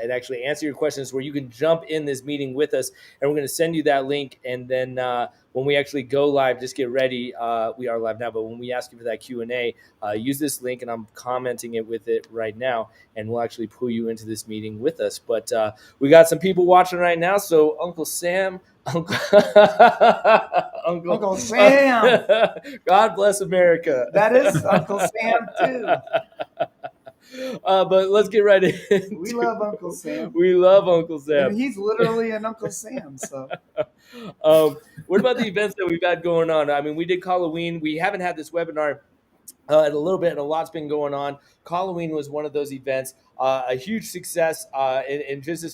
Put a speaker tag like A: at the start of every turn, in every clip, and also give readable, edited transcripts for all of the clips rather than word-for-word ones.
A: and actually answer your questions, where you can jump in this meeting with us, and we're going to send you that link. And then when we actually go live, just get ready. We are live now, but when we ask you for that Q&A, use this link, and I'm commenting it with it right now, and we'll actually pull you into this meeting with us. But we got some people watching right now. So Uncle Sam, Uncle
B: Uncle Sam.
A: God bless America.
B: That is Uncle Sam too.
A: But let's get right in.
B: We love Uncle Sam.
A: We love Uncle Sam.
B: And he's literally an Uncle Sam. So,
A: what about the events that we've had going on? I mean, we did Halloween. We haven't had this webinar in a little bit, and a lot's been going on. Halloween was one of those events, a huge success, and just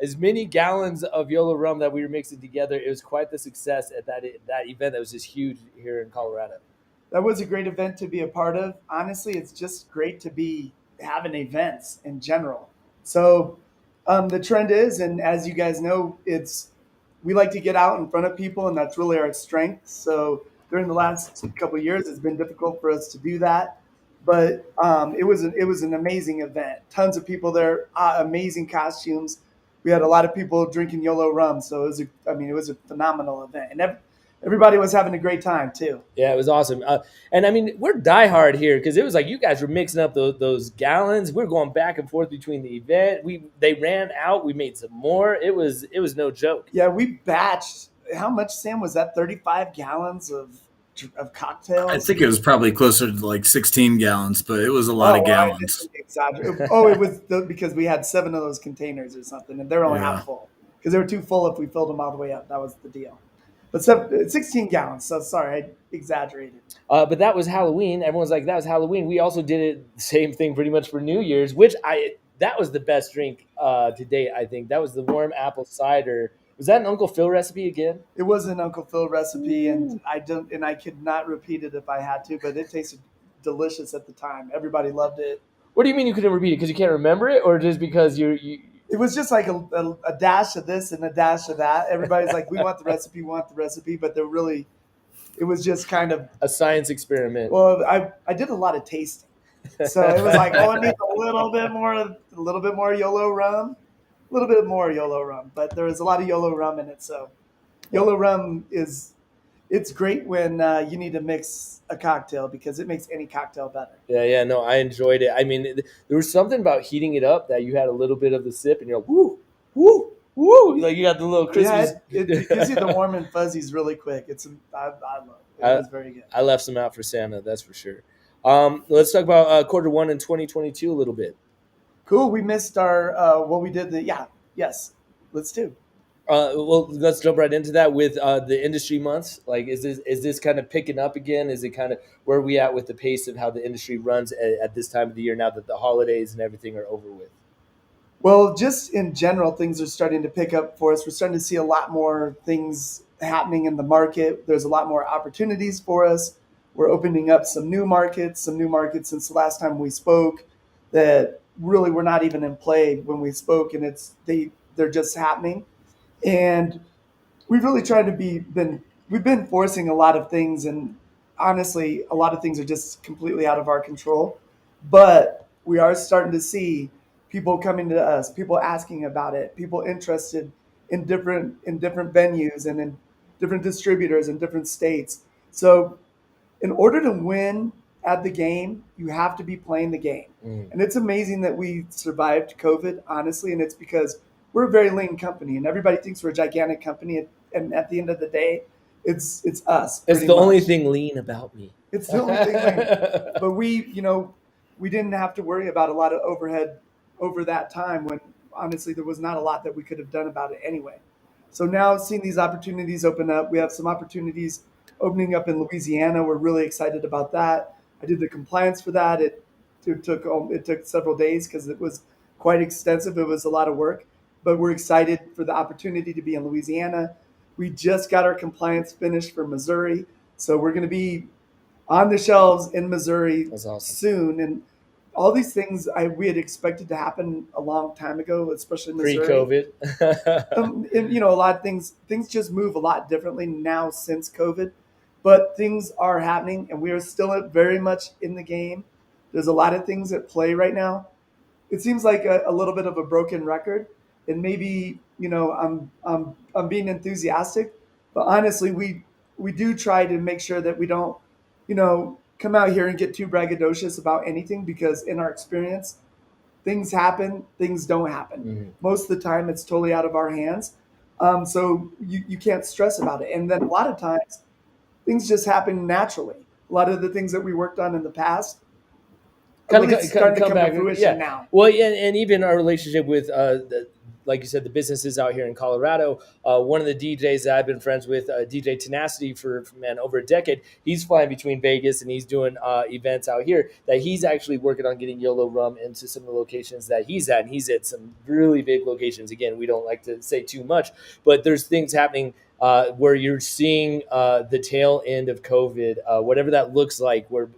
A: as many gallons of Yolo Rum that we were mixing together. It was quite the success at that event. That was just huge here in Colorado.
B: that was a great event to be a part of. Honestly, it's just great to be having events in general. So, the trend is, and as you guys know, we like to get out in front of people, and that's really our strength. So during the last couple of years, it's been difficult for us to do that, but it was an amazing event. Tons of people there, amazing costumes. We had a lot of people drinking Yolo Rum, so it was a phenomenal event, and everybody was having a great time too.
A: Yeah, it was awesome. And I mean, we're diehard here, because it was like you guys were mixing up those gallons. We're going back and forth between the event. They ran out. We made some more. It was no joke.
B: Yeah, we batched. How much, Sam? Was that 35 gallons of cocktails?
C: I think it was probably closer to like 16 gallons, but it was a lot of gallons.
B: It was because we had 7 of those containers or something, and they're only half full because they were too full if we filled them all the way up. That was the deal. But 16 gallons. So sorry, I exaggerated.
A: But that was Halloween. Everyone's like, that was Halloween. We also did it the same thing pretty much for New Year's, which that was the best drink to date. I think that was the warm apple cider. Was that an Uncle Phil recipe again?
B: It was an Uncle Phil recipe, and I could not repeat it if I had to, but it tasted delicious at the time. Everybody loved it.
A: What do you mean you couldn't repeat it? Because you can't remember it, or just because you?
B: It was just like a dash of this and a dash of that. Everybody's like, we want the recipe, but it was just kind of
A: a science experiment.
B: Well, I did a lot of tasting. So it was like, it needs a little bit more Yolo Rum, a little bit more Yolo Rum, but there was a lot of Yolo Rum in it. So Yolo Rum it's great when you need to mix a cocktail because it makes any cocktail better.
A: Yeah, no, I enjoyed it. I mean, there was something about heating it up that you had a little bit of the sip, and you're like, woo, woo, woo, like you got the little Christmas.
B: Yeah, it gives you the warm and fuzzies really quick. I love it. It was very good.
A: I left some out for Santa, that's for sure. Let's talk about quarter one in 2022 a little bit.
B: Cool. We missed our we did yes. Let's do.
A: Well, let's jump right into that with the industry months. Like, is this kind of picking up again? Is it kind of where are we at with the pace of how the industry runs at this time of the year now that the holidays and everything are over with?
B: Well, just in general, things are starting to pick up for us. We're starting to see a lot more things happening in the market. There's a lot more opportunities for us. We're opening up some new markets since the last time we spoke that really were not even in play when we spoke, and they're just happening. And we've really tried to we've been forcing a lot of things, and honestly, a lot of things are just completely out of our control. But we are starting to see people coming to us, people asking about it, people interested in different venues and in different distributors in different states. So in order to win at the game, you have to be playing the game. And it's amazing that we survived COVID, honestly, and it's because we're a very lean company, and everybody thinks we're a gigantic company. And at the end of the day, it's us.
A: It's the only thing lean about me.
B: It's the only thing lean. But we didn't have to worry about a lot of overhead over that time when honestly there was not a lot that we could have done about it anyway. So now seeing these opportunities open up, we have some opportunities opening up in Louisiana. We're really excited about that. I did the compliance for that. It took several days because it was quite extensive. It was a lot of work. But we're excited for the opportunity to be in Louisiana. We just got our compliance finished for Missouri. So we're going to be on the shelves in Missouri soon. And all these things we had expected to happen a long time ago, especially in Missouri.
A: Pre-COVID.
B: And a lot of things just move a lot differently now since COVID. But things are happening, and we are still very much in the game. There's a lot of things at play right now. it seems like a little bit of a broken record, and maybe I'm being enthusiastic, but honestly, we do try to make sure that we don't come out here and get too braggadocious about anything, because in our experience, things happen, things don't happen.
A: Mm-hmm.
B: Most of the time, it's totally out of our hands. So you can't stress about it. And then a lot of times, things just happen naturally. A lot of the things that we worked on in the past are
A: Kind
B: really
A: of
B: starting to
A: come
B: come to
A: back.
B: fruition
A: Yeah.
B: now.
A: Well, and even our relationship with, like you said, the businesses out here in Colorado. One of the DJs that I've been friends with, DJ Tenacity, for man over a decade. He's flying between Vegas and he's doing events out here. That he's actually working on getting Yolo Rum into some of the locations that he's at, and he's at some really big locations. Again, we don't like to say too much, but there's things happening. Where you're seeing the tail end of COVID, whatever that looks like, where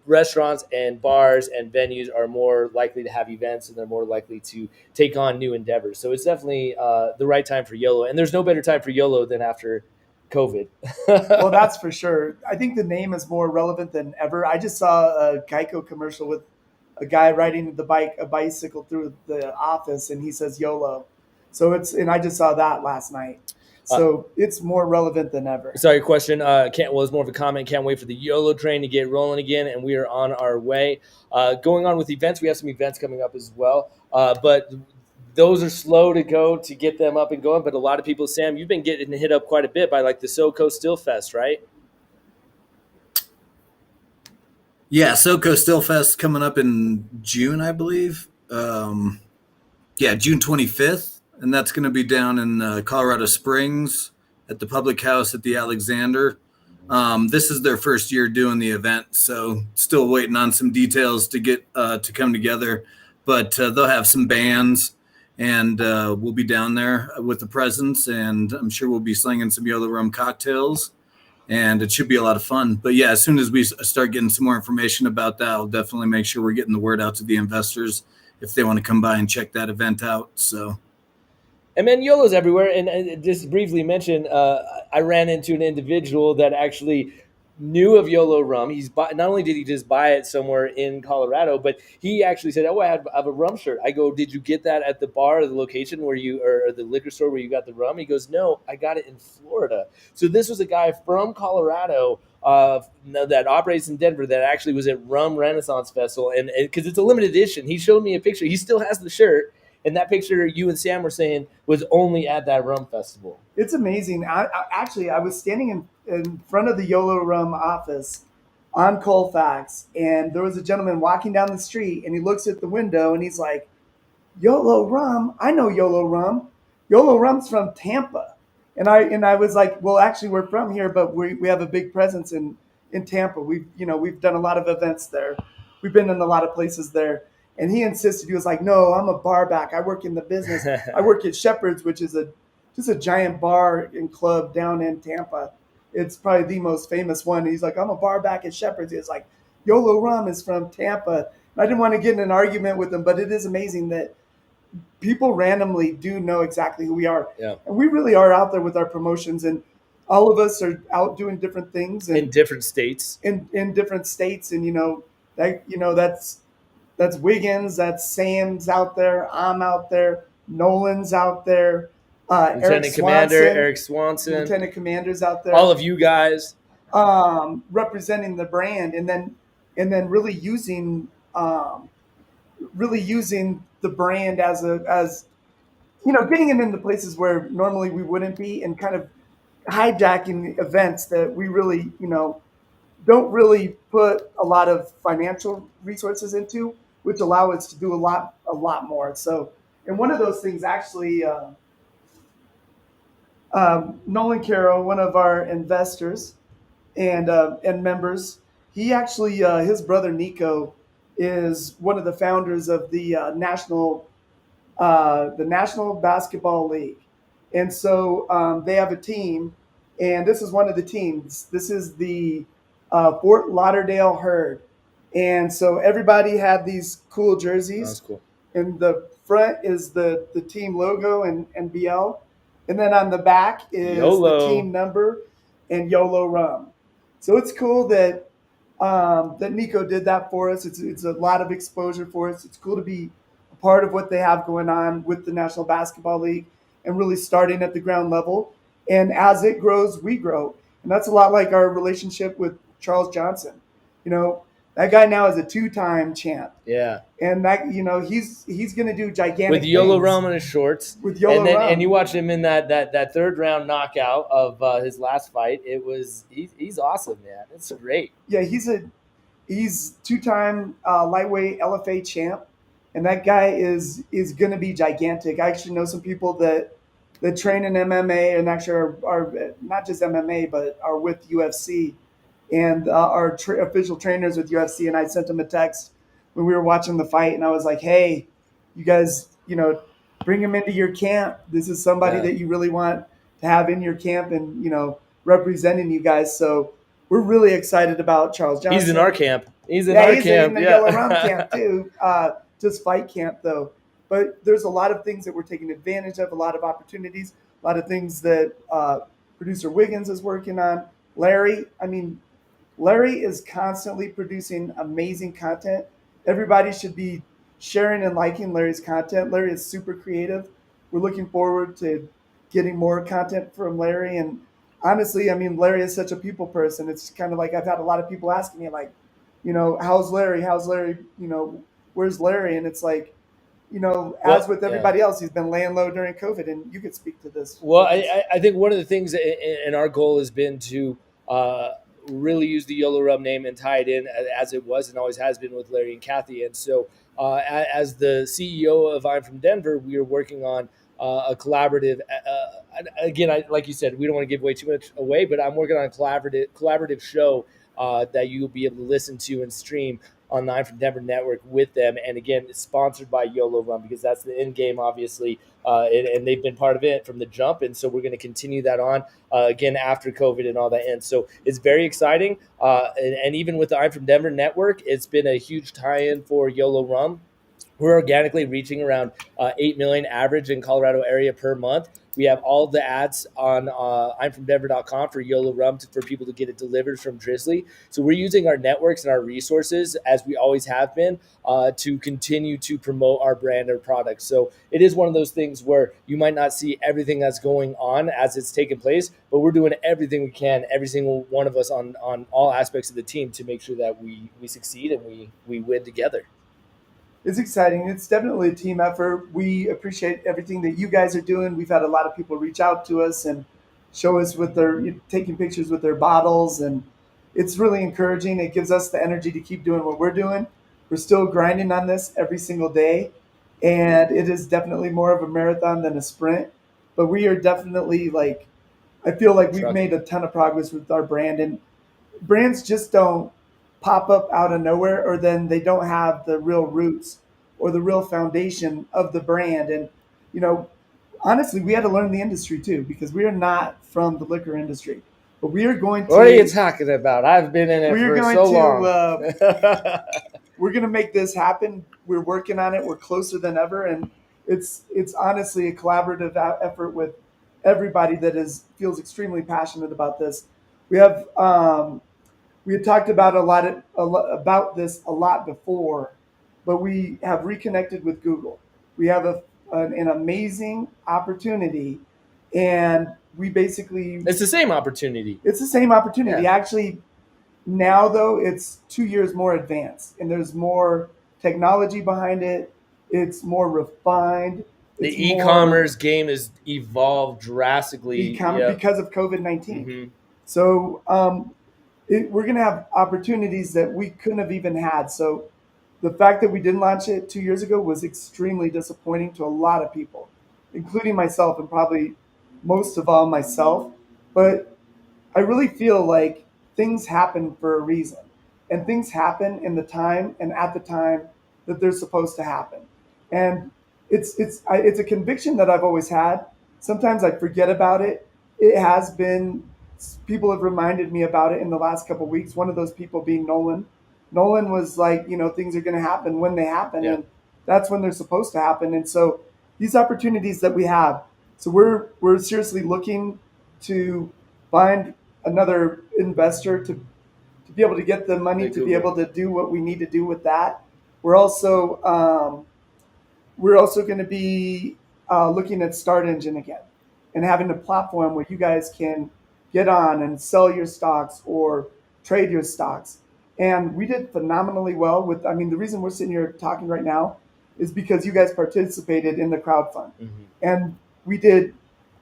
A: restaurants and bars and venues are more likely to have events, and they're more likely to take on new endeavors. So it's definitely the right time for YOLO. And there's no better time for YOLO than after COVID.
B: Well, that's for sure. I think the name is more relevant than ever. I just saw a Geico commercial with a guy riding a bicycle through the office, and he says YOLO. And I just saw that last night.
A: Uh,
B: So it's more relevant than ever.
A: Sorry, question. It's more of a comment. Can't wait for the YOLO train to get rolling again, and we are on our way. Going on with events, we have some events coming up as well, but those are slow to go to get them up and going. But a lot of people, Sam, you've been getting hit up quite a bit by like the SoCo Still Fest, right?
C: Yeah, SoCo Stillfest coming up in June, I believe. Yeah, June 25th, and that's going to be down in Colorado Springs at the Public House at the Alexander. This is their first year doing the event, so still waiting on some details to get to come together. But they'll have some bands, and we'll be down there with the presence, and I'm sure we'll be slinging some Yolo Rum cocktails, and it should be a lot of fun. But yeah, as soon as we start getting some more information about that, I'll definitely make sure we're getting the word out to the investors if they want to come by and check that event out. So.
A: And man, YOLO's everywhere. And just briefly mention, I ran into an individual that actually knew of Yolo Rum. Not only did he just buy it somewhere in Colorado, but he actually said, "Oh, I have a rum shirt." I go, "Did you get that at the bar or the location where or the liquor store where you got the rum?" He goes, "No, I got it in Florida." So this was a guy from Colorado that operates in Denver that actually was at Rum Renaissance Festival, and because it's a limited edition, he showed me a picture. He still has the shirt. And that picture you and Sam were saying was only at that rum festival.
B: It's amazing. I was standing in front of the Yolo Rum office on Colfax, and there was a gentleman walking down the street, and he looks at the window, and he's like, "Yolo Rum? I know Yolo Rum. Yolo Rum's from Tampa." And I was like, "Well, actually, we're from here, but we have a big presence in Tampa. We've done a lot of events there. We've been in a lot of places there." And he insisted. He was like, "No, I'm a bar back. I work in the business. I work at Shepherd's, which is just a giant bar and club down in Tampa. It's probably the most famous one." And he's like, "I'm a bar back at Shepherd's." He's like, "Yolo Rum is from Tampa." And I didn't want to get in an argument with him, but it is amazing that people randomly do know exactly who we are.
A: Yeah.
B: And we really are out there with our promotions, and all of us are out doing different things
A: in different states.
B: In different states. And that's WIGNZ, that's Sam's out there, I'm out there, Nolan's out there,
A: Lieutenant Commander Eric Swanson,
B: Lieutenant Commander's out there,
A: all of you guys
B: representing the brand, and then really using the brand as getting it into places where normally we wouldn't be, and kind of hijacking events that we really don't really put a lot of financial resources into, which allow us to do a lot more. So, and one of those things actually, Nolan Carroll, one of our investors and members, he actually his brother Nico is one of the founders of the National Basketball League. And so they have a team, and this is one of the teams. This is the Fort Lauderdale Herd. And so everybody had these cool jerseys.
A: That's cool.
B: In the front is the team logo and BL. And then on the back is
A: YOLO.
B: the team number and Yolo Rum. So it's cool that that Nico did that for us. It's a lot of exposure for us. It's cool to be a part of what they have going on with the National Basketball League and really starting at the ground level. And as it grows, we grow. And that's a lot like our relationship with Charles Johnson. You know, that guy now is a two-time champ.
A: Yeah.
B: And that, he's going to do gigantic
A: With Yolo
B: things
A: Rum in his shorts.
B: with Yolo Rum.
A: And you watch him in that third round knockout of his last fight. He's awesome, man. It's great.
B: Yeah, he's two-time lightweight LFA champ, and that guy is going to be gigantic. I actually know some people that train in MMA and actually are not just MMA but are with UFC, and are official trainers with UFC. And I sent them a text when we were watching the fight, and I was like, "Hey, you guys, bring him into your camp. This is somebody
A: Yeah.
B: that you really want to have in your camp, and representing you guys." So we're really excited about Charles Johnson.
A: He's in our camp. He's in
B: Yeah,
A: our
B: he's
A: camp.
B: in the
A: Yeah.
B: Yolo Rum camp too. Just fight camp though. But there's a lot of things that we're taking advantage of, a lot of opportunities, a lot of things that producer WIGNZ is working on. Larry is constantly producing amazing content. Everybody should be sharing and liking Larry's content. Larry is super creative. We're looking forward to getting more content from Larry. And honestly, Larry is such a people person. It's kind of like I've had a lot of people asking me, like, how's Larry? How's Larry? Where's Larry? And it's like, as with everybody else, he's been laying low during COVID, and you could speak to this.
A: Well, I think one of the things, and our goal has been to really use the Yolo Rum name and tie it in as it was and always has been with Larry and Kathy. And so, as the CEO of I'm from Denver, we are working on a collaborative. Again, like you said, we don't want to give away too much away, but I'm working on a collaborative show that you'll be able to listen to and stream on the I'm from Denver network with them. And again, it's sponsored by Yolo Rum because that's the end game, obviously. And they've been part of it from the jump. And so we're going to continue that on again after COVID and all that. And so it's very exciting. And even with the I'm from Denver network, it's been a huge tie-in for Yolo Rum. We're organically reaching around 8 million average in Colorado area per month. We have all the ads on I'mFromDenver.com for Yolo Rum for people to get it delivered from Drizzly. So we're using our networks and our resources, as we always have been, to continue to promote our brand or products. So it is one of those things where you might not see everything that's going on as it's taking place, but we're doing everything we can, every single one of us on all aspects of the team to make sure that we succeed and we win together.
B: It's exciting. It's definitely a team effort. We appreciate everything that you guys are doing. We've had a lot of people reach out to us and show us with their taking pictures with their bottles, and it's really encouraging. It gives us the energy to keep doing what we're doing. We're still grinding on this every single day, and it is definitely more of a marathon than a sprint. But we are definitely I feel like we've made a ton of progress with our brand, and brands just don't pop up out of nowhere, or then they don't have the real roots or the real foundation of the brand. And honestly, we had to learn the industry too, because we are not from the liquor industry, but we are going to.
A: What are you talking about? I've been in it for so long.
B: We're going to make this happen. We're working on it. We're closer than ever, and it's honestly a collaborative effort with everybody that feels extremely passionate about this. We have we had talked about about this a lot before, but we have reconnected with Google. We have an amazing opportunity, and we basically
A: it's the same opportunity.
B: It's the same opportunity.
A: Yeah.
B: Actually, now though it's 2 years more advanced, and there's more technology behind it. It's more refined.
A: The e-commerce game has evolved drastically
B: because of COVID-19.
A: Mm-hmm.
B: So we're going to have opportunities that we couldn't have even had. So the fact that we didn't launch it 2 years ago was extremely disappointing to a lot of people, including myself, and probably most of all myself. But I really feel like things happen for a reason, and things happen in the time and at the time that they're supposed to happen. And it's a conviction that I've always had. Sometimes I forget about it. It has been, people have reminded me about it in the last couple of weeks. One of those people being Nolan. Nolan was like, things are going to happen when they happen, and that's when they're supposed to happen. And so these opportunities that we have, so we're seriously looking to find another investor to be able to get the money to be able to do what we need to do with that. We're also going to be looking at Start Engine again and having a platform where you guys can get on and sell your stocks or trade your stocks. And we did phenomenally well with, I mean, the reason we're sitting here talking right now is because you guys participated in the crowdfund.
A: Mm-hmm.
B: And we did,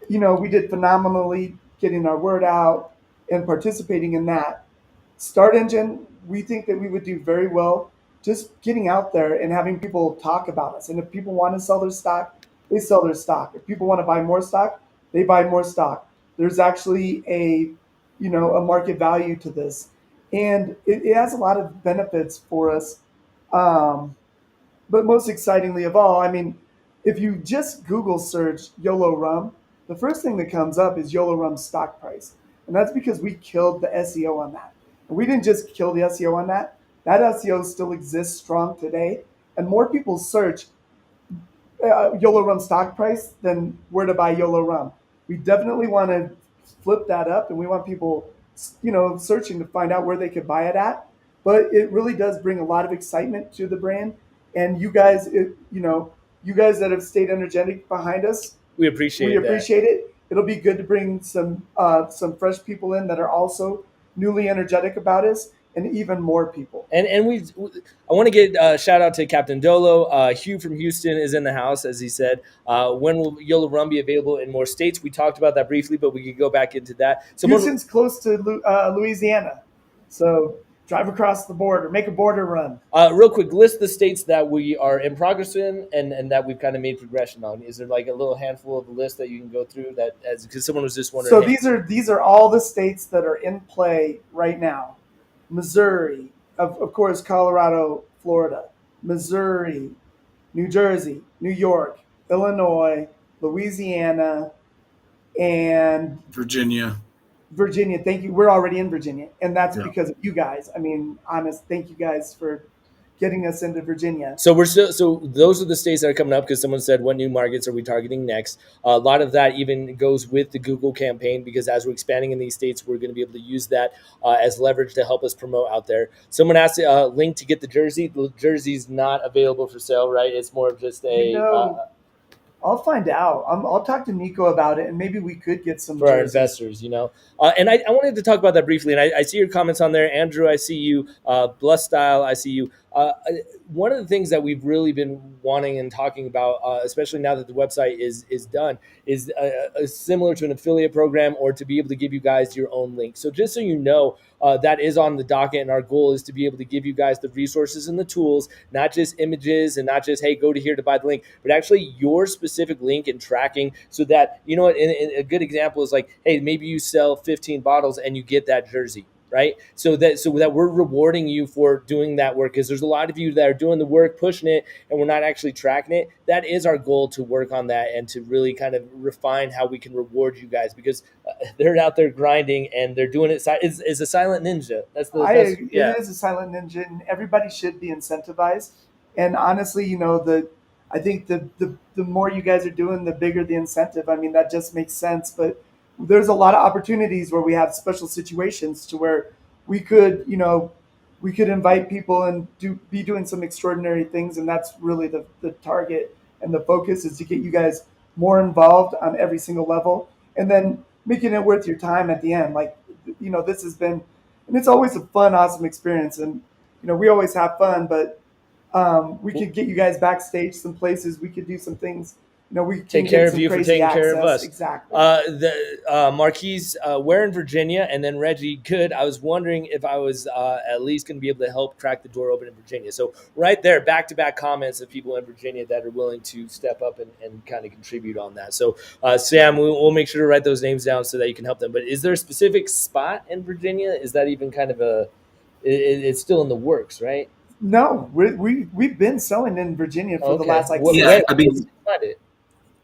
B: we did phenomenally getting our word out and participating in that. Start Engine, we think that we would do very well just getting out there and having people talk about us. And if people want to sell their stock, they sell their stock. If people want to buy more stock, they buy more stock. There's actually a market value to this. And it has a lot of benefits for us. But most excitingly of all, I mean, if you just Google search Yolo Rum, the first thing that comes up is Yolo Rum's stock price. And that's because we killed the SEO on that. And we didn't just kill the SEO on that. That SEO still exists strong today. And more people search Yolo Rum stock price than where to buy Yolo Rum. We definitely want to flip that up, and we want people, searching to find out where they could buy it at. But it really does bring a lot of excitement to the brand. And you guys, you guys that have stayed energetic behind us,
A: we appreciate
B: it. It'll be good to bring some fresh people in that are also newly energetic about us, and even more people.
A: And I want to get a shout out to Captain Dolo. Hugh from Houston is in the house, as he said. When will Yolo Rum be available in more states? We talked about that briefly, but we could go back into that.
B: Houston's close to Louisiana, so drive across the border, make a border run.
A: Real quick, list the states that we are in progress in and that we've kind of made progression on. Is there like a little handful of a list that you can go through that, as because someone was just wondering?
B: So these are all the states that are in play right now. Missouri, of course, Colorado, Florida, Missouri, New Jersey, New York, Illinois, Louisiana, and
C: Virginia.
B: Thank you. We're already in Virginia, and that's because of you guys. I mean, honest, thank you guys for getting us into Virginia.
A: So those are the states that are coming up, because someone said, what new markets are we targeting next? A lot of that even goes with the Google campaign, because as we're expanding in these states, we're going to be able to use that as leverage to help us promote out there. Someone asked a link to get the jersey. The jersey's not available for sale, right? It's more of just
B: I'll find out. I'll talk to Nico about it, and maybe we could get some
A: for our investors, And I wanted to talk about that briefly, and I see your comments on there. Andrew, I see you. Bless Style, I see you. One of the things that we've really been wanting and talking about, especially now that the website is done, is similar to an affiliate program, or to be able to give you guys your own link. So just so you know, that is on the docket, and our goal is to be able to give you guys the resources and the tools, not just images and not just, hey, go to here to buy the link, but actually your specific link and tracking, so that, a good example is like, hey, maybe you sell 15 bottles and you get that jersey. Right. So that we're rewarding you for doing that work, because there's a lot of you that are doing the work, pushing it, and we're not actually tracking it. That is our goal, to work on that and to really kind of refine how we can reward you guys, because they're out there grinding and they're doing it. It's a silent ninja.
B: It is a silent ninja, and everybody should be incentivized. And honestly, I think the more you guys are doing, the bigger the incentive. I mean, that just makes sense. But there's a lot of opportunities where we have special situations to where we could invite people and be doing some extraordinary things. And that's really the target, and the focus is to get you guys more involved on every single level, and then making it worth your time at the end. Like, this has been, and it's always a fun, awesome experience. And, we always have fun, but we could get you guys backstage some places. We could do some things. We
A: take care of you for taking care of us.
B: Exactly.
A: Marquise, we're in Virginia, and then Reggie, good. I was wondering if I was at least going to be able to help crack the door open in Virginia. So right there, back-to-back comments of people in Virginia that are willing to step up and kind of contribute on that. So Sam, we'll make sure to write those names down so that you can help them. But is there a specific spot in Virginia? Is that even kind of it's still in the works, right?
B: No, we've been selling in Virginia for the last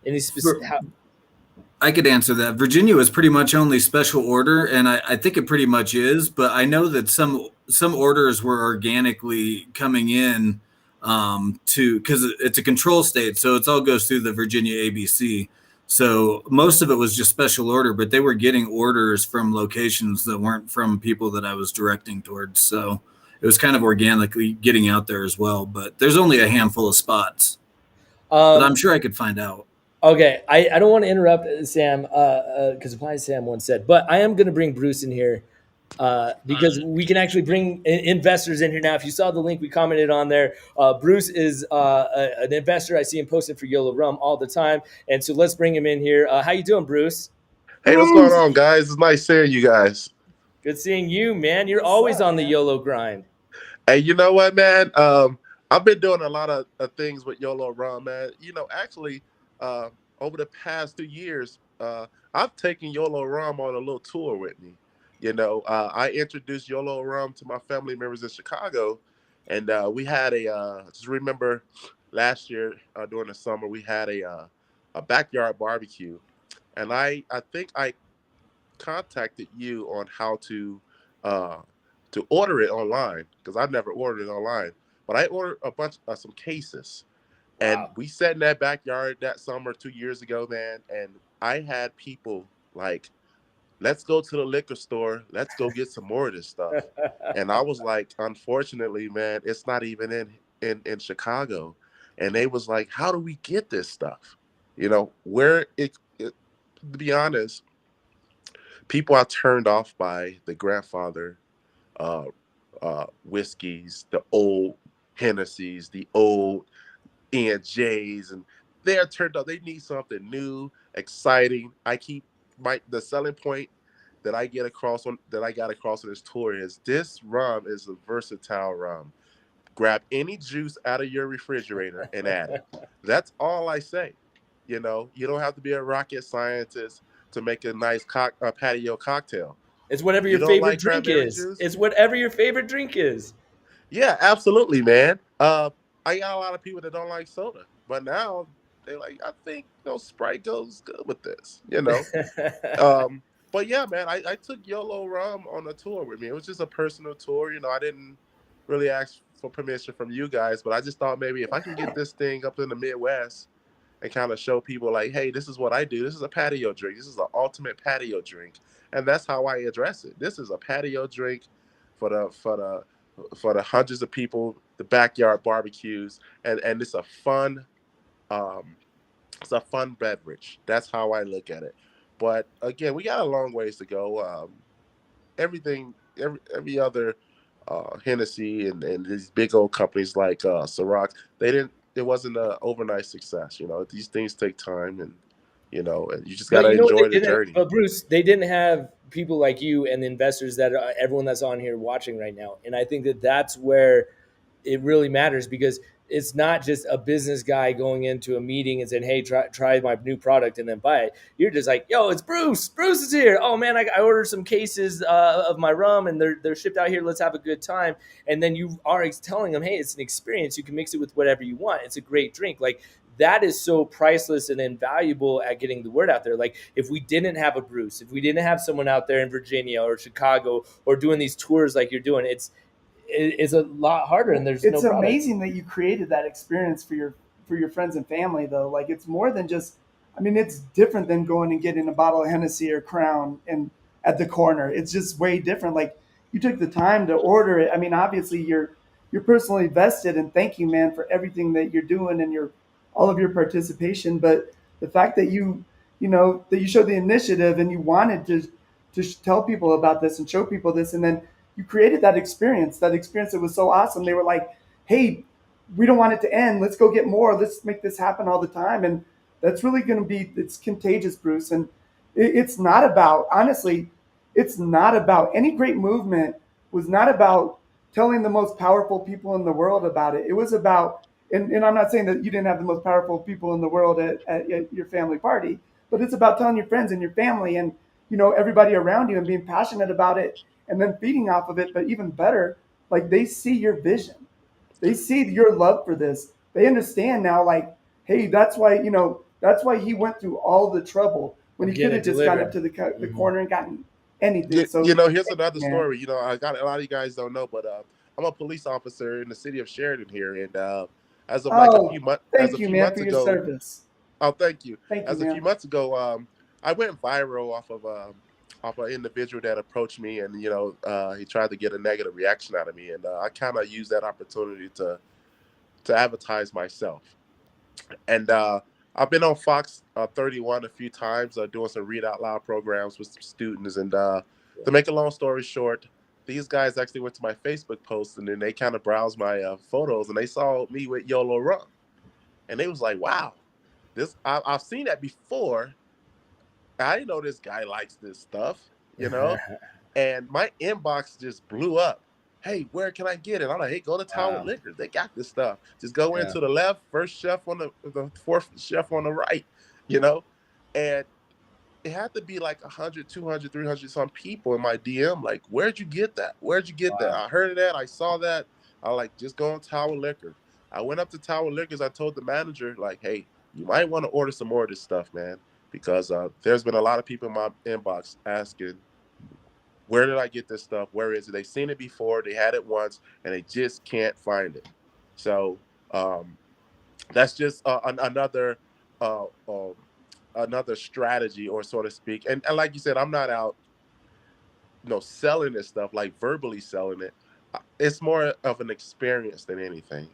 A: Any specific?
C: I could answer that. Virginia was pretty much only special order, and I think it pretty much is. But I know that some orders were organically coming in because it's a control state, so it all goes through the Virginia ABC. So most of it was just special order, but they were getting orders from locations that weren't from people that I was directing towards. So it was kind of organically getting out there as well. But there's only a handful of spots, but I'm
A: Um,
C: sure I could find out.
A: okay, I don't want to interrupt Sam because Applied Sam once said, but I am going to bring Bruce in here because we can actually bring investors in here now. If you saw the link we commented on there, Bruce is an investor. I see him posting for Yolo Rum all the time, and so let's bring him in here. How you doing, Bruce?
D: Hey, what's going
B: Bruce.
D: on, guys? It's nice seeing you guys.
A: Good seeing you, man. You're
B: What's
A: always
B: up,
A: on the
B: man?
A: YOLO grind.
D: Hey, you know what, man? I've been doing a lot of things with Yolo Rum, man. Actually, uh, over the past 2 years, I've taken Yolo Rum on a little tour with me. I introduced Yolo Rum to my family members in Chicago, and we had just remember last year during the summer, we had a backyard barbecue, and I think I contacted you on how uh, to order it online because I've never ordered it online. But I ordered a bunch of some cases, and
A: Wow.
D: we sat in that backyard that summer 2 years ago, man. And I had people like, "Let's go to the liquor store. Let's go get some more of this stuff." And I was like, "Unfortunately, man, it's not even in Chicago." And they was like, "How do we get this stuff? Where it to be honest, people are turned off by the grandfather uh, whiskeys, the old Hennessy's, the old E&J's, and they're turned off. They need something new, exciting. The selling point that I got across on this tour is this rum is a versatile rum. Grab any juice out of your refrigerator and add it. That's all I say. You don't have to be a rocket scientist to make a nice patio cocktail.
A: It's whatever
D: You
A: your
D: don't
A: favorite
D: like
A: drink
D: cranberry
A: is.
D: juice?
A: It's whatever your favorite drink is.
D: Yeah, absolutely, man. I got a lot of people that don't like soda, but now they like. I think Sprite goes good with this. Um, but yeah, man, I took Yolo Rum on a tour with me. It was just a personal tour. I didn't really ask for permission from you guys, but I just thought maybe if I can get this thing up in the Midwest and kind of show people like, hey, this is what I do. This is a patio drink. This is the ultimate patio drink, and that's how I address it. This is a patio drink for the hundreds of people, the backyard barbecues, and um, it's a fun beverage. That's how I look at it. But again, we got a long ways to go. Every other Hennessy and these big old companies like Ciroc, it wasn't an overnight success. These things take time, and you just got
A: But
D: to
A: you know what they
D: enjoy the
A: didn't.
D: journey.
A: But Bruce, they didn't have people like you and the investors that everyone that's on here watching right now. And I think that that's where it really matters because it's not just a business guy going into a meeting and saying, "Hey, try my new product and then buy it." You're just like, "Yo, it's Bruce. Bruce is here. Oh man, I ordered some cases of my rum and they're shipped out here. Let's have a good time." And then you are telling them, "Hey, it's an experience. You can mix it with whatever you want. It's a great drink." Like that is so priceless and invaluable at getting the word out there. Like if we didn't have a Bruce, if we didn't have someone out there in Virginia or Chicago or doing these tours like you're doing, it's a lot harder and
B: Well,
A: there's no
B: it's
A: product.
B: amazing that you created that experience for your friends and family though. Like it's more than just I mean, it's different than going and getting a bottle of Hennessy or Crown and at the corner. It's just way different. Like you took the time to order it. I mean, obviously you're personally vested and thank you, man, for everything that you're doing and your all of your participation. But the fact that that you showed the initiative and you wanted to tell people about this and show people this and then you created that experience that was so awesome. They were like, hey, we don't want it to end. Let's go get more. Let's make this happen all the time. And that's really going to be, it's contagious, Bruce. And it's not about, honestly, it's not about any great movement was not about telling the most powerful people in the world about it. It was about, and I'm not saying that you didn't have the most powerful people in the world at your family party, but it's about telling your friends and your family and, everybody around you and being passionate about it and then feeding off of it. But even better, like they see your vision, they see your love for this. They understand now, like, hey, that's why he went through all the trouble when
A: Of
B: he could
A: getting it
B: have just gotten up
A: delivered.
B: to the
A: Mhm.
B: corner and gotten anything. So,
D: Here's
B: thank
D: another
B: you, man.
D: story. I got a lot of you guys don't know, but I'm a police officer in the city of Sheridan here, and as of like
B: Oh,
D: a
B: thank you,
D: few
B: man,
D: months
B: for your
D: ago,
B: service.
D: Oh, thank you.
B: Thank you,
D: As a few
B: man.
D: months ago, I went viral off an individual that approached me, and he tried to get a negative reaction out of me, and I kind of used that opportunity to advertise myself. And I've been on Fox 31 a few times, doing some read out loud programs with some students. And to make a long story short, these guys actually went to my Facebook post and then they kind of browsed my photos and they saw me with Yolo Rum, and they was like, "Wow, I've seen that before. I didn't know this guy likes this stuff, you know." And my inbox just blew up. Hey, where can I get it? I'm like, hey, go to Tower
A: Wow.
D: Liquors. They got this stuff. Just go
A: Yeah.
D: into the left, first shelf on the fourth shelf on the right, you know? And it had to be like 100, 200, 300 some people in my DM. Like, where'd you get that? Where'd you get that?
A: Wow.
D: I heard of that. I saw that. I like, just go on Tower Liquor. I went up to Tower Liquors. I told the manager, like, hey, you might want to order some more of this stuff, man, because there's been a lot of people in my inbox asking, where did I get this stuff? Where is it? They've seen it before. They had it once, and they just can't find it. So that's just uh, um, another strategy, or so to speak. And like you said, I'm not out, selling this stuff, like verbally selling it. It's more of an experience than anything.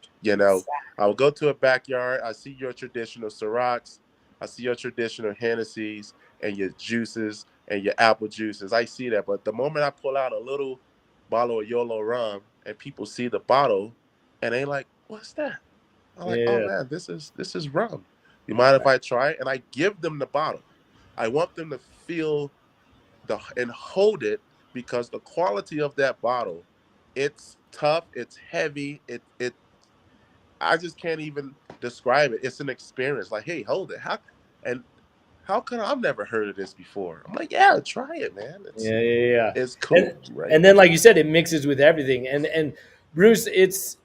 D: I will go to a backyard. I see your traditional Cirocs. I see your traditional Hennessy's and your juices and your apple juices. I see that. But the moment I pull out a little bottle of Yolo rum and people see the bottle and they like, what's that? I'm like, oh
A: Yeah.
D: man, this is rum. You mind if I try it? And I give them the bottle. I want them to feel and hold it, because the quality of that bottle, it's tough, it's heavy, it I just can't even describe it. It's an experience. Like, hey, hold it. And how come I've never heard of this before? I'm like, yeah, try it, man.
A: Yeah, yeah, yeah.
D: It's
A: And
D: cool, right?
A: and then like you said, it mixes with everything. And Bruce, it's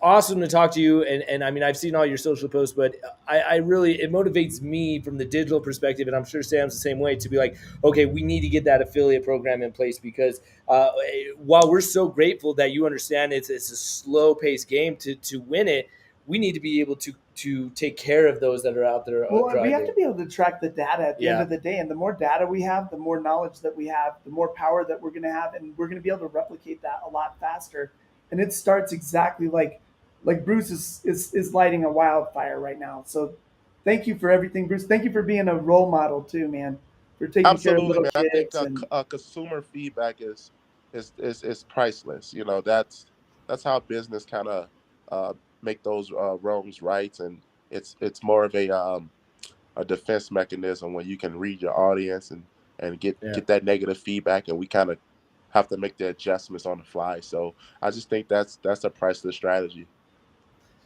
A: awesome to talk to you. And I mean, I've seen all your social posts, but I really it motivates me from the digital perspective, and I'm sure Sam's the same way, to be like, okay, we need to get that affiliate program in place because while we're so grateful that you understand it's a slow paced game to win it, we need to be able to take care of those that are out there
B: Well, we have
A: driving.
B: to be able to track the data at the end
A: Yeah.
B: of the day. And the more data we have, the more knowledge that we have, the more power that we're going to have. And we're going to be able to replicate that a lot faster. And it starts exactly like Bruce is lighting a wildfire right now. So thank you for everything, Bruce. Thank you for being a role model too, man, for taking care of
D: Absolutely,
B: little
D: man. I think
B: kids. And
D: consumer feedback is priceless. That's how business kind of uh, make those wrongs right, and it's more of a defense mechanism when you can read your audience and
A: Yeah.
D: get that negative feedback, and we kind of have to make the adjustments on the fly. So I just think that's a priceless strategy.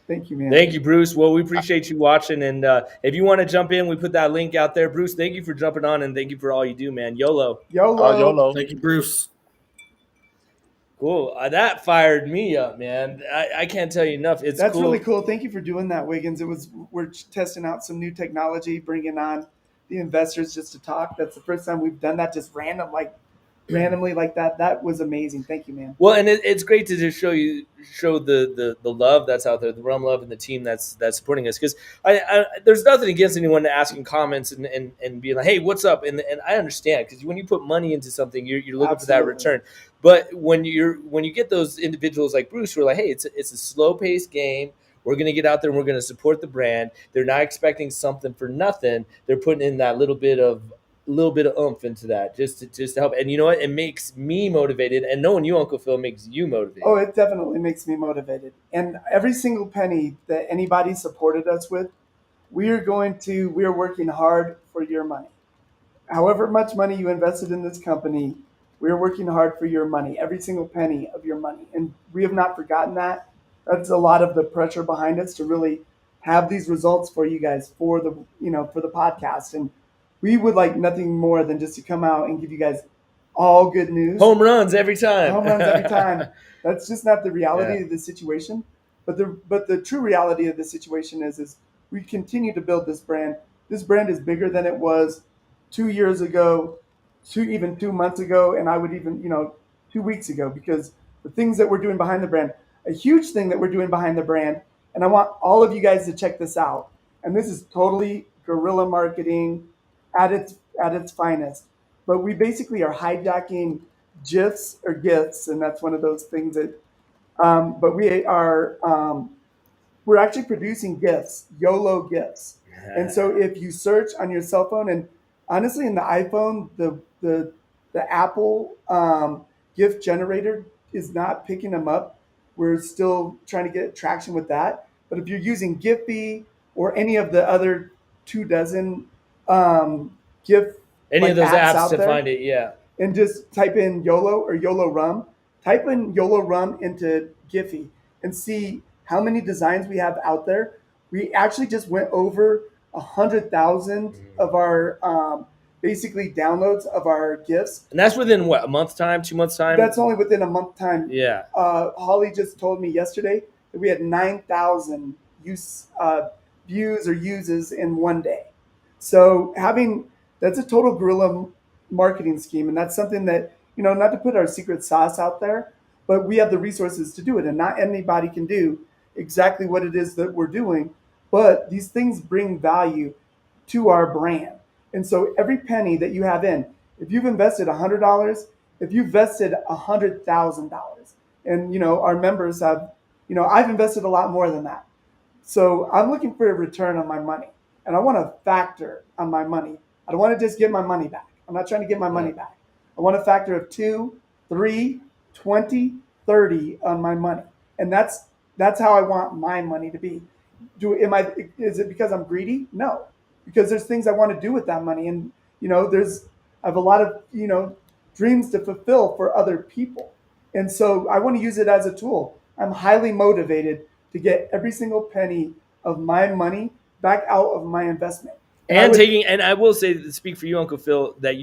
B: thank you, man.
A: Thank you, Bruce. Well, we appreciate you watching. And if you want to jump in, we put that link out there. Bruce, thank you for jumping on and thank you for all you do, man. YOLO.
B: YOLO.
D: YOLO.
C: Thank you, Bruce.
A: Cool. That fired me up, man. I can't tell you enough. It's
B: That's really
A: cool.
B: cool. Thank you for doing that, Wiggins. We're testing out some new technology, bringing on the investors just to talk. That's the first time we've done that, just randomly like that. That was amazing. Thank you, man.
A: Well, and it's great to just show the love that's out there, the Rum Love and the team that's supporting us. Because there's nothing against anyone asking comments and being like, hey, what's up? And I understand, because when you put money into something, you're looking for that
B: Absolutely.
A: return. But when you get those individuals like Bruce who are like, hey, it's a slow paced game. We're going to get out there and we're going to support the brand. They're not expecting something for nothing. They're putting in that little bit of oomph into that just to help. And you know what? It makes me motivated. And knowing you, Uncle Phil, makes you motivated.
B: Oh, it definitely makes me motivated. And every single penny that anybody supported us with, we are working hard for your money. However much money you invested in this company, we are working hard for your money, every single penny of your money. And we have not forgotten that. That's a lot of the pressure behind us to really have these results for you guys for the podcast. And we would like nothing more than just to come out and give you guys all good news.
A: Home runs every time.
B: Home runs every time. That's just not the
A: Yeah.
B: reality of the situation. But the true reality of the situation is we continue to build this brand. This brand is bigger than it was 2 years ago, even 2 months ago, and I would even 2 weeks ago, because the things that we're doing behind the brand, a huge thing that we're doing behind the brand, and I want all of you guys to check this out. And this is totally guerrilla marketing at its finest. But we basically are hijacking GIFs or GIFs, and that's one of those things that. But we are we're actually producing GIFs, YOLO GIFs. And so if you search on your cell phone, and honestly, in the iPhone, the Apple GIF generator is not picking them up. We're still trying to get traction with that. But if you're using Giphy or any of the other 24 GIF
A: Any of
B: like
A: those
B: apps
A: apps
B: out
A: to
B: there,
A: find it, yeah.
B: and just type in YOLO or YOLO Rum. Type in YOLO Rum into Giphy and see how many designs we have out there. We actually just went over 100,000 of our basically downloads of our GIFs.
A: And that's within what, a month time, 2 months time?
B: That's only within a month time.
A: Yeah.
B: Holly just told me yesterday that we had 9,000 views or uses in one day. So that's a total guerrilla marketing scheme, and that's something that, not to put our secret sauce out there, but we have the resources to do it, and not anybody can do exactly what it is that we're doing. But these things bring value to our brand, and so every penny that you have in, if you've invested $100, if you've vested $100,000, and our members have, I've invested a lot more than that. So I'm looking for a return on my money, and I want to factor on my money. I don't want to just get my money back. I'm not trying to get my money back. I want a factor of 2, 3, 20, 30 on my money, and that's how I want my money to be. Is it because I'm greedy? No, because there's things I want to do with that money, and I have a lot of dreams to fulfill for other people, and so I want to use it as a tool. I'm highly motivated to get every single penny of my money back out of my investment.
A: And I will say, speak for you, Uncle Phil, that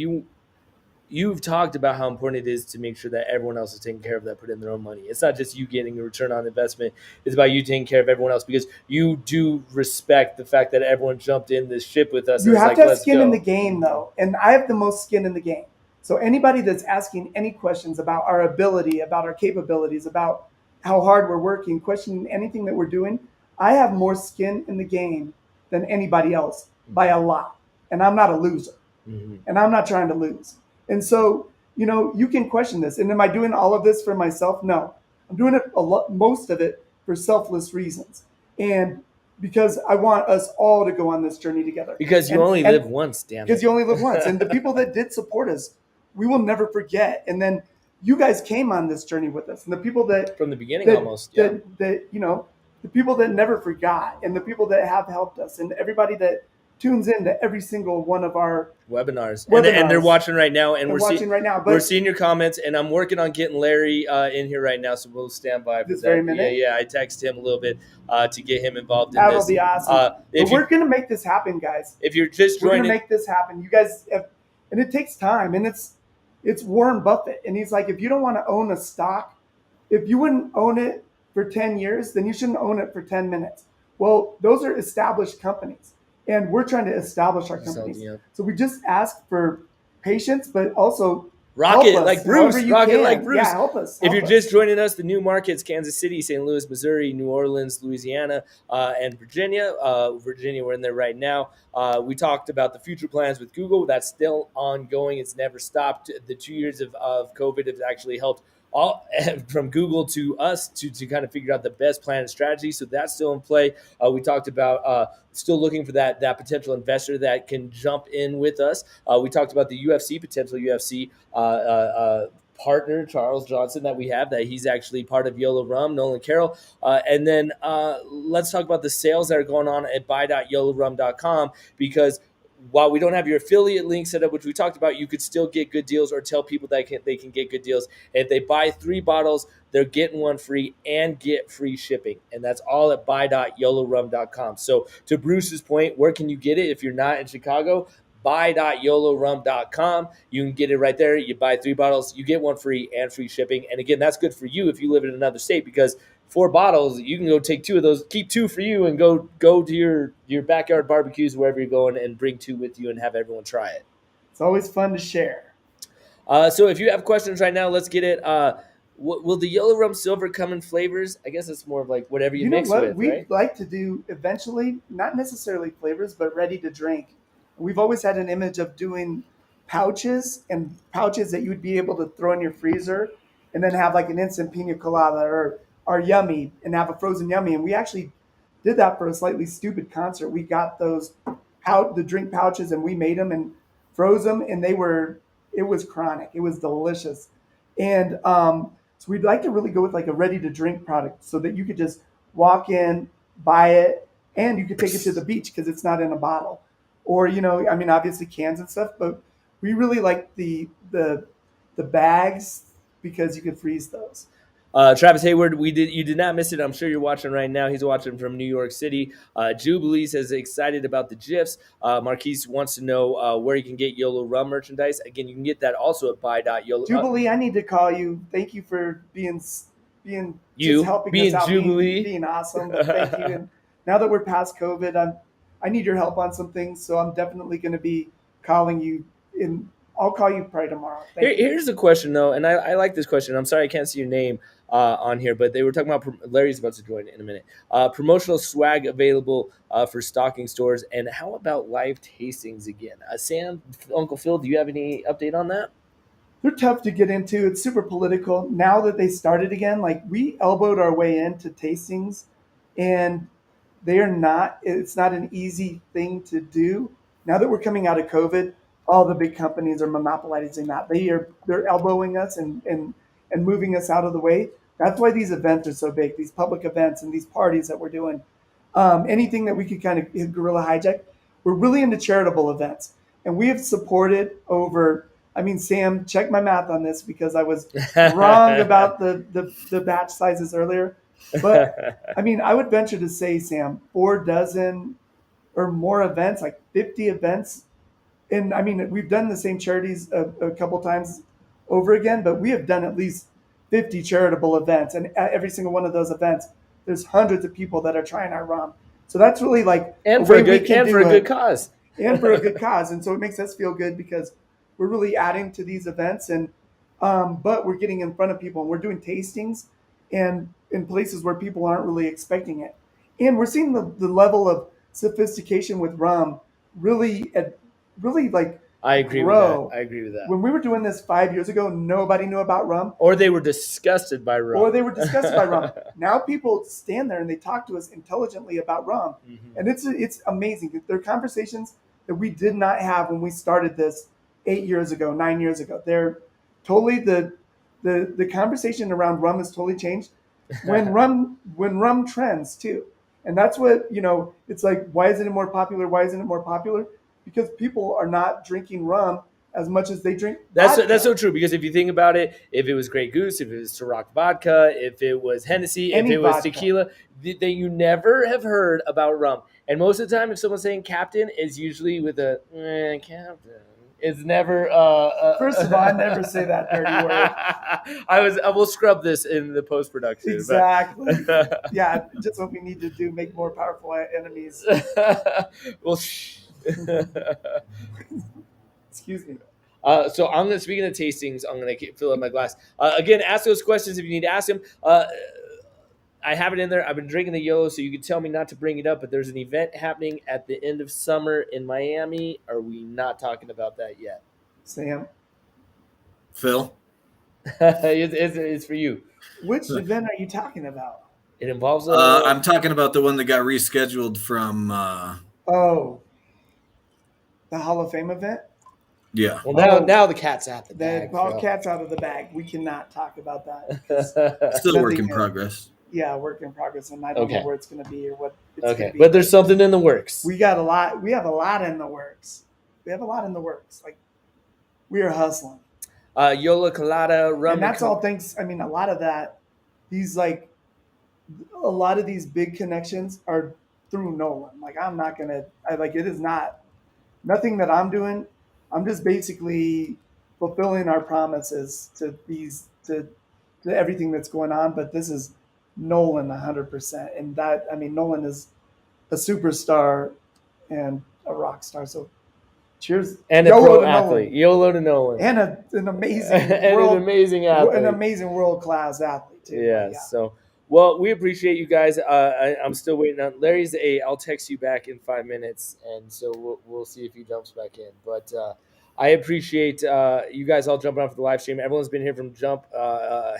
A: you've talked about how important it is to make sure that everyone else is taken care of that put in their own money. It's not just you getting a return on investment. It's about you taking care of everyone else, because you do respect the fact that everyone jumped in this ship with us.
B: You have to have skin in the game, though, and I have the most skin in the game. So anybody that's asking any questions about our ability, about our capabilities, about how hard we're working, questioning anything that we're doing, I have more skin in the game than anybody else by a lot. And I'm not a loser. And I'm not trying to lose. And so, you can question this. And am I doing all of this for myself? No. I'm doing it most of it for selfless reasons. And because I want us all to go on this journey together.
A: Because you only live once, damn it.
B: Because you only live once. And the people that did support us, we will never forget. And then you guys came on this journey with us. And the people that
A: from the beginning almost. Yeah.
B: The people that never forgot, and the people that have helped us, and everybody that tunes into every single one of our
A: webinars. And they're watching right now, and we're seeing your comments, and I'm working on getting Larry in here right now, so we'll stand by for
B: this
A: that.
B: Very minute.
A: Yeah, I text him a little bit to get him involved in
B: That'll
A: this.
B: Be awesome. We're going to make this happen, guys.
A: If you're just joining,
B: we're going to make this happen. You guys and it takes time, and it's Warren Buffett, and he's like, if you don't want to own a stock, if you wouldn't own it for 10 years, then you shouldn't own it for 10 minutes. Well, those are established companies, and we're trying to establish our companies. So we just ask for patience, but also
A: rock it like Bruce. Rock it like Bruce.
B: Yeah, help us.
A: If you're just joining us, the new markets: Kansas City, St. Louis, Missouri, New Orleans, Louisiana, and Virginia. Virginia, we're in there right now. We talked about the future plans with Google. That's still ongoing. It's never stopped. The 2 years of COVID have actually helped all from Google to us to kind of figure out the best plan and strategy. So that's still in play. We talked about still looking for that potential investor that can jump in with us. We talked about the potential UFC partner, Charles Johnson, that we have, that he's actually part of Yolo Rum, Nolan Carroll. And then let's talk about the sales that are going on at buy.yolorum.com, because while we don't have your affiliate link set up, which we talked about, you could still get good deals or tell people that they can get good deals. And if they buy 3 bottles, they're getting 1 free and get free shipping. And that's all at buy.yolorum.com. So to Bruce's point, where can you get it if you're not in Chicago? Buy.yolorum.com. You can get it right there. You buy 3 bottles, you get 1 free and free shipping. And again, that's good for you if you live in another state, because 4 bottles, you can go take 2 of those, keep 2 for you, and go to your backyard barbecues, wherever you're going, and bring 2 with you and have everyone try it.
B: It's always fun to share.
A: So if you have questions right now, let's get it. Will the Yolo Rum Silver come in flavors? I guess it's more of like whatever you
B: You know
A: mix
B: what?
A: with,
B: We'd
A: right?
B: like to do eventually, not necessarily flavors, but ready to drink. We've always had an image of doing pouches and pouches that you would be able to throw in your freezer and then have like an instant pina colada or yummy and have a frozen yummy. And we actually did that for a slightly stupid concert. We got those out the drink pouches and we made them and froze them and it was chronic. It was delicious. And so we'd like to really go with like a ready to drink product so that you could just walk in, buy it, and you could take it to the beach because it's not in a bottle. Or, I mean, obviously cans and stuff, but we really like the bags because you could freeze those.
A: Travis Hayward, you did not miss it. I'm sure you're watching right now. He's watching from New York City. Jubilee says excited about the GIFs. Marquise wants to know where you can get YOLO Rum merchandise. Again, you can get that also at buy.yolo.
B: Jubilee, I need to call you. Thank you for being just
A: You
B: helping us
A: being
B: out,
A: Jubilee.
B: being awesome. But thank you. And now that we're past COVID, I need your help on some things. So I'm definitely going to be calling you. I'll call you probably tomorrow. Thank you.
A: Here's a question though, and I like this question. I'm sorry I can't see your name on here, but they were talking about Larry's about to join in a minute. Promotional swag available for stocking stores, and how about live tastings again? Sam, Uncle Phil, do you have any update on that?
B: They're tough to get into. It's super political. Now that they started again, like we elbowed our way into tastings and it's not an easy thing to do. Now that we're coming out of COVID, all the big companies are monopolizing that. They're elbowing us and moving us out of the way. That's why these events are so big, these public events and these parties that we're doing. Anything that we could kind of guerrilla hijack. We're really into charitable events. And we have supported I mean, Sam, check my math on this because I was wrong about the batch sizes earlier. But I mean, I would venture to say, Sam, 4 dozen or more events, like 50 events. And I mean, we've done the same charities a couple times over again, but we have done at least 50 charitable events. And at every single one of those events, there's hundreds of people that are trying our rum. So that's really like
A: and
B: a
A: for
B: way
A: a good
B: we can
A: and
B: do
A: for a
B: it
A: good cause.
B: and for a good cause. And so it makes us feel good because we're really adding to these events and but we're getting in front of people and we're doing tastings and in places where people aren't really expecting it. And we're seeing the level of sophistication with rum really like
A: I agree
B: grow.
A: with that. I agree with that.
B: When we were doing this 5 years ago, nobody knew about rum.
A: Or they were disgusted by rum.
B: Now people stand there and they talk to us intelligently about rum.
A: Mm-hmm.
B: And it's amazing. They're conversations that we did not have when we started this 8 years ago, 9 years ago. They're totally the conversation around rum has totally changed when rum trends too. And that's what, it's like, why isn't it more popular? Why isn't it more popular? Because people are not drinking rum as much as they drink vodka.
A: That's so true, because if you think about it, if it was Grey Goose, if it was Ciroc vodka, if it was Hennessy, if it was
B: vodka.
A: tequila, then you never have heard about rum. And most of the time, if someone's saying Captain, is usually with a Captain. It's never.
B: First of all, I never say that dirty word.
A: I will scrub this in the post production.
B: Exactly. Yeah, just what we need to do: make more powerful enemies.
A: Well,
B: excuse me.
A: So I'm gonna, speaking of tastings, I'm gonna fill up my glass again. Ask those questions if you need to ask them. I have it in there. I've been drinking the Yolo, so you can tell me not to bring it up, but there's an event happening at the end of summer in Miami. Are we not talking about that yet?
B: Sam?
C: Phil?
A: It's for you.
B: Which event are you talking about?
A: It involves
C: I'm talking about the one that got rescheduled from...
B: the Hall of Fame event?
C: Yeah.
A: Well, now the cat's out the bag.
B: Cat's out of the bag. We cannot talk about that.
C: Still work in progress.
B: Yeah, work in progress, and I don't know where it's going to be or what it's going to be.
A: But there's something in the works.
B: We have a lot in the works. Like, we are hustling.
A: Yola Colada, rum.
B: And that's all thanks. I mean, a lot of these big connections are through Nolan. Like, it is not nothing that I'm doing. I'm just basically fulfilling our promises to everything that's going on. But this is Nolan 100%. And Nolan is a superstar and a rock star. So Cheers.
A: And a
B: YOLO
A: pro
B: to
A: athlete.
B: Nolan.
A: YOLO to Nolan.
B: And an amazing
A: And an amazing athlete.
B: An amazing world-class athlete too.
A: Yeah,
B: Like,
A: so well, we appreciate you guys. I'm still waiting on Larry's. I'll text you back in 5 minutes, and so we'll see if he jumps back in. But I appreciate you guys all jumping on for the live stream. Everyone's been here from jump,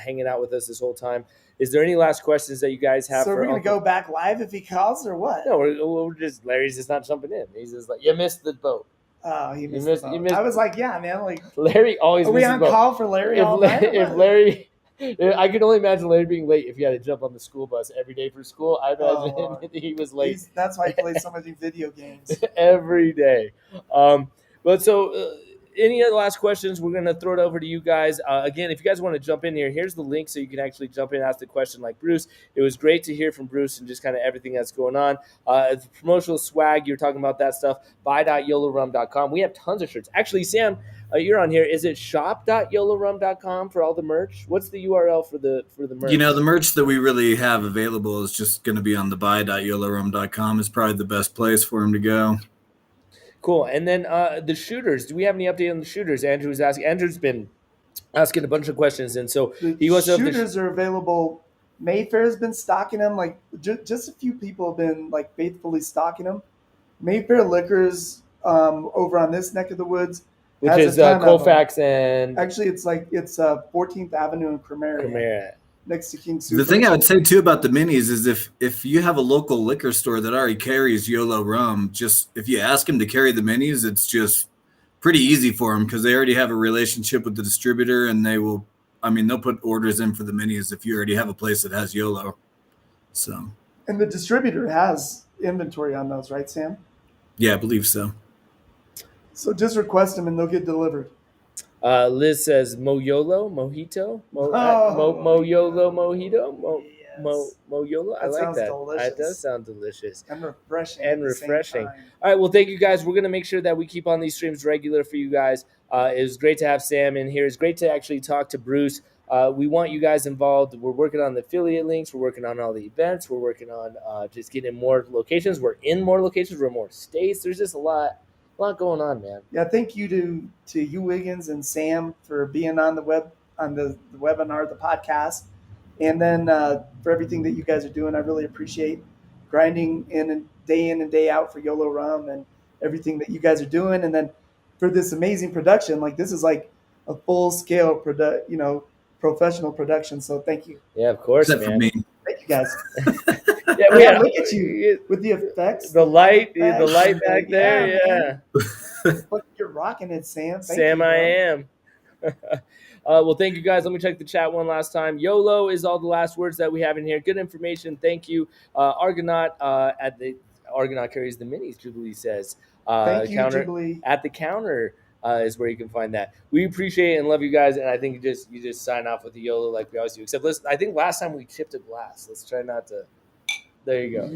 A: hanging out with us this whole time. Is there any last questions that you guys have?
B: So
A: for
B: we're gonna
A: Uncle?
B: go back live if he calls or what?
A: No, we're just Larry's just not jumping in. He's just like, you missed the boat.
B: Oh, he missed
A: missed-
B: the
A: you
B: boat.
A: missed-
B: I was like, yeah, man. Like,
A: Larry always
B: are we
A: misses
B: on
A: the boat.
B: call for Larry all night?
A: If Larry, I can only imagine Larry being late if he had to jump on the school bus every day for school. I imagine
B: Lord.
A: he was late
B: That's why he plays so many video games.
A: every day. But so, any other last questions? We're going to throw it over to you guys. Again, if you guys want to jump in here, here's the link so you can actually jump in and ask the question like Bruce. It was great to hear from Bruce and just kind of everything that's going on. The promotional swag, you're talking about that stuff. Buy.yolorum.com. We have tons of shirts. Actually, Sam, you're on here. Is it shop.yolorum.com for all the merch? What's the URL for the merch?
C: You know, the merch that we really have available is just going to be on the buy.yolorum.com. Is probably the best place for him to go.
A: Cool. And then the shooters. Do we have any update on the shooters? Andrew's asking. Andrew's been asking a bunch of questions, and so he wants to know if
B: shooters are available. Mayfair's been stocking them. Like just a few people have been like faithfully stocking them. Mayfair Liquors over on this neck of the woods,
A: which
B: has
A: is
B: a ton of them.
A: Colfax and
B: Actually, it's 14th Avenue in Cremaria. Next to King Super.
C: The thing I would say too about the minis is if you have a local liquor store that already carries Yolo Rum, just if you ask them to carry the minis, it's just pretty easy for them because they already have a relationship with the distributor, and they'll put orders in for the minis if you already have a place that has Yolo. So.
B: And the distributor has inventory on those, right, Sam?
C: Yeah, I believe so.
B: So just request them and they'll get delivered.
A: Liz says Moyolo Mojito Moyolo Mojito Moyolo. I like that.
B: Delicious.
A: That does sound delicious
B: and refreshing.
A: All right, well, thank you guys. We're gonna make sure that we keep on these streams regular for you guys. It was great to have Sam in here. It's great to actually talk to Bruce. We want you guys involved. We're working on the affiliate links. We're working on all the events. We're working on just getting more locations. We're in more locations. We're in more states. There's just a lot going on, man.
B: Yeah, thank you to you, WIGNZ, and Sam for being on the webinar, the podcast, and then for everything that you guys are doing. I really appreciate grinding in and day out for Yolo Rum and everything that you guys are doing, and then for this amazing production. Like this is like a full scale professional production. So thank you.
A: Yeah, of course,
C: except
A: man.
C: for me.
B: Thank you guys.
A: Yeah,
B: look at you with the effects.
A: The light back there. Yeah.
B: Look, you're rocking it, Sam.
A: Sam, I am. Well, thank you guys. Let me check the chat one last time. YOLO is all the last words that we have in here. Good information. Thank you. Argonaut Argonaut carries the minis, Jubilee says.
B: Thank you, Jubilee.
A: At the counter is where you can find that. We appreciate it and love you guys. And I think you just sign off with the YOLO like we always do. Except I think last time we chipped a glass. Let's try not to. There you go.